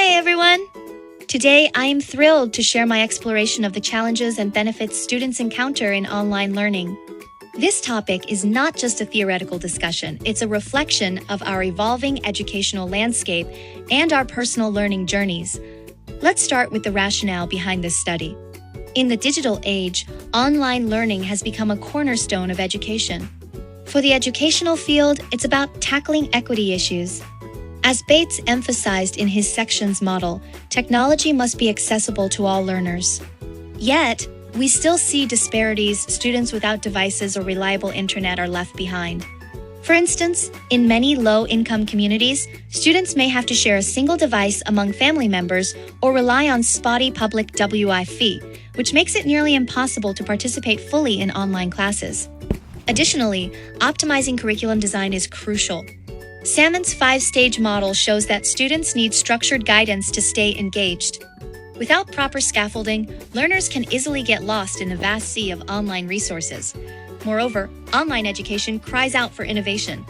Hi everyone! Today I am thrilled to share my exploration of the challenges and benefits students encounter in online learning. This topic is not just a theoretical discussion, it's a reflection of our evolving educational landscape and our personal learning journeys. Let's start with the rationale behind this study. In the digital age, online learning has become a cornerstone of education. For the educational field, it's about tackling equity issues. As Bates emphasized in his sections model, technology must be accessible to all learners. Yet, we still see disparities. Students without devices or reliable internet are left behind. For instance, in many low-income communities, students may have to share a single device among family members or rely on spotty public Wi-Fi, which makes it nearly impossible to participate fully in online classes. Additionally, optimizing curriculum design is crucial. Salmon's 5-stage model shows that students need structured guidance to stay engaged. Without proper scaffolding, learners can easily get lost in the vast sea of online resources. Moreover, online education cries out for innovation.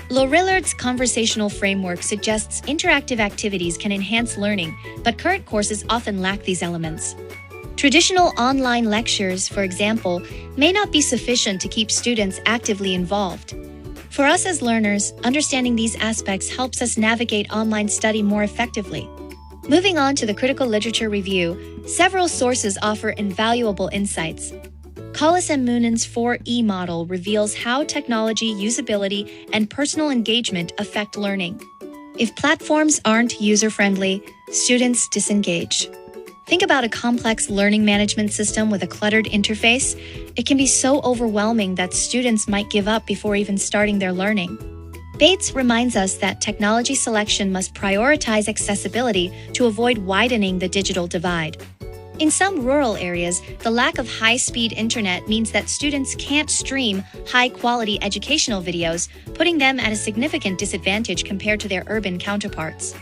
Laurillard's conversational framework suggests interactive activities can enhance learning, but current courses often lack these elements. Traditional online lectures, for example, may not be sufficient to keep students actively involved. For us as learners, understanding these aspects helps us navigate online study more effectively. Moving on to the critical literature review, several sources offer invaluable insights. Collis and Moonan's 4E model reveals how technology, usability, and personal engagement affect learning. If platforms aren't user-friendly, students disengage. Think about a complex learning management system with a cluttered interface. It can be so overwhelming that students might give up before even starting their learning. Bates reminds us that technology selection must prioritize accessibility to avoid widening the digital divide. In some rural areas, the lack of high-speed internet means that students can't stream high-quality educational videos, putting them at a significant disadvantage compared to their urban counterparts.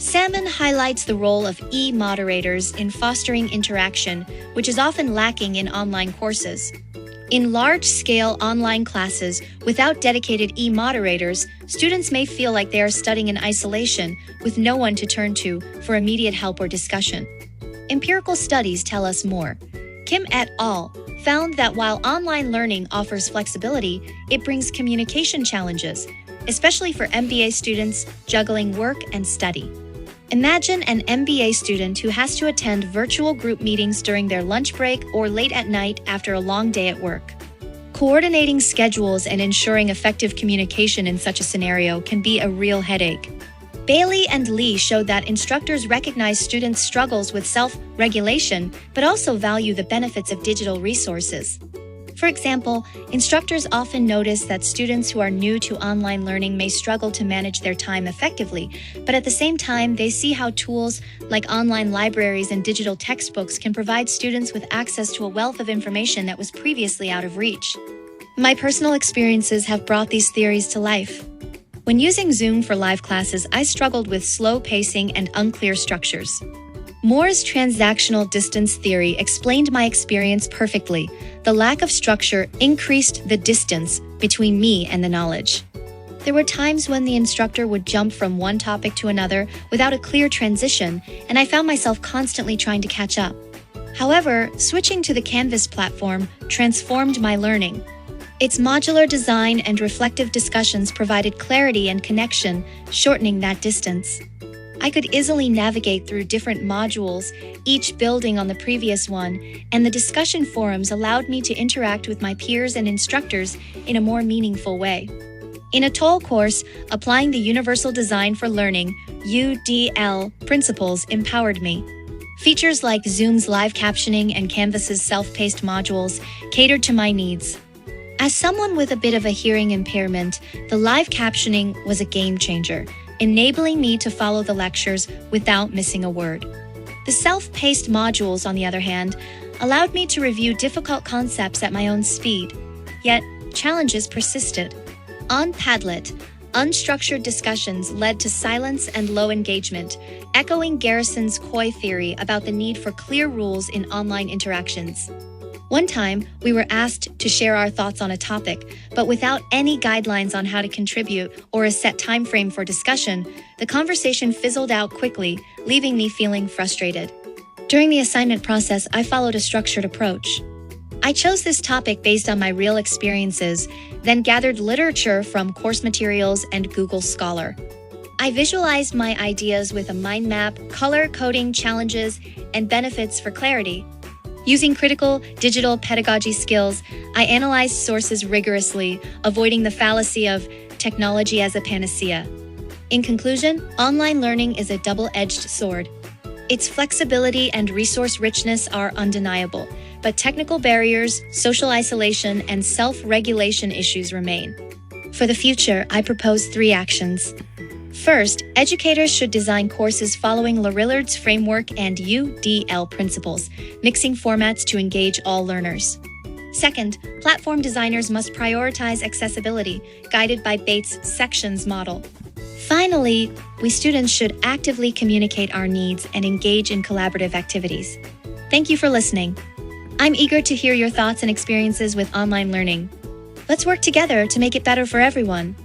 Salmon highlights the role of e-moderators in fostering interaction, which is often lacking in online courses. In large-scale online classes, without dedicated e-moderators, students may feel like they are studying in isolation, with no one to turn to for immediate help or discussion. Empirical studies tell us more. Kim et al. Found that while online learning offers flexibility, it brings communication challenges, especially for MBA students juggling work and study. Imagine an MBA student who has to attend virtual group meetings during their lunch break or late at night after a long day at work. Coordinating schedules and ensuring effective communication in such a scenario can be a real headache. Bailey and Lee showed that instructors recognize students' struggles with self-regulation, but also value the benefits of digital resources. For example, instructors often notice that students who are new to online learning may struggle to manage their time effectively, but at the same time, they see how tools like online libraries and digital textbooks can provide students with access to a wealth of information that was previously out of reach. My personal experiences have brought these theories to life. When using Zoom for live classes, I struggled with slow pacing and unclear structures. Moore's transactional distance theory explained my experience perfectly. The lack of structure increased the distance between me and the knowledge. There were times when the instructor would jump from one topic to another without a clear transition, and I found myself constantly trying to catch up. However, switching to the Canvas platform transformed my learning. Its modular design and reflective discussions provided clarity and connection, shortening that distance. I could easily navigate through different modules, each building on the previous one, and the discussion forums allowed me to interact with my peers and instructors in a more meaningful way. In a TLO course, applying the Universal Design for Learning (UDL) principles empowered me. Features like Zoom's live captioning and Canvas's self-paced modules catered to my needs. As someone with a bit of a hearing impairment, the live captioning was a game changer, enabling me to follow the lectures without missing a word. The self-paced modules, on the other hand, allowed me to review difficult concepts at my own speed. Yet, challenges persisted. On Padlet, unstructured discussions led to silence and low engagement, echoing Garrison's COI theory about the need for clear rules in online interactions. One time, we were asked to share our thoughts on a topic, but without any guidelines on how to contribute or a set time frame for discussion, the conversation fizzled out quickly, leaving me feeling frustrated. During the assignment process, I followed a structured approach. I chose this topic based on my real experiences, then gathered literature from course materials and Google Scholar. I visualized my ideas with a mind map, color-coding challenges, and benefits for clarity. Using critical digital pedagogy skills, I analyzed sources rigorously, avoiding the fallacy of technology as a panacea. In conclusion, online learning is a double-edged sword. Its flexibility and resource richness are undeniable, but technical barriers, social isolation, and self-regulation issues remain. For the future, I propose 3 actions. First, educators should design courses following Larillard's framework and UDL principles, mixing formats to engage all learners. Second, platform designers must prioritize accessibility, guided by Bates' sections model. Finally, we students should actively communicate our needs and engage in collaborative activities. Thank you for listening. I'm eager to hear your thoughts and experiences with online learning. Let's work together to make it better for everyone.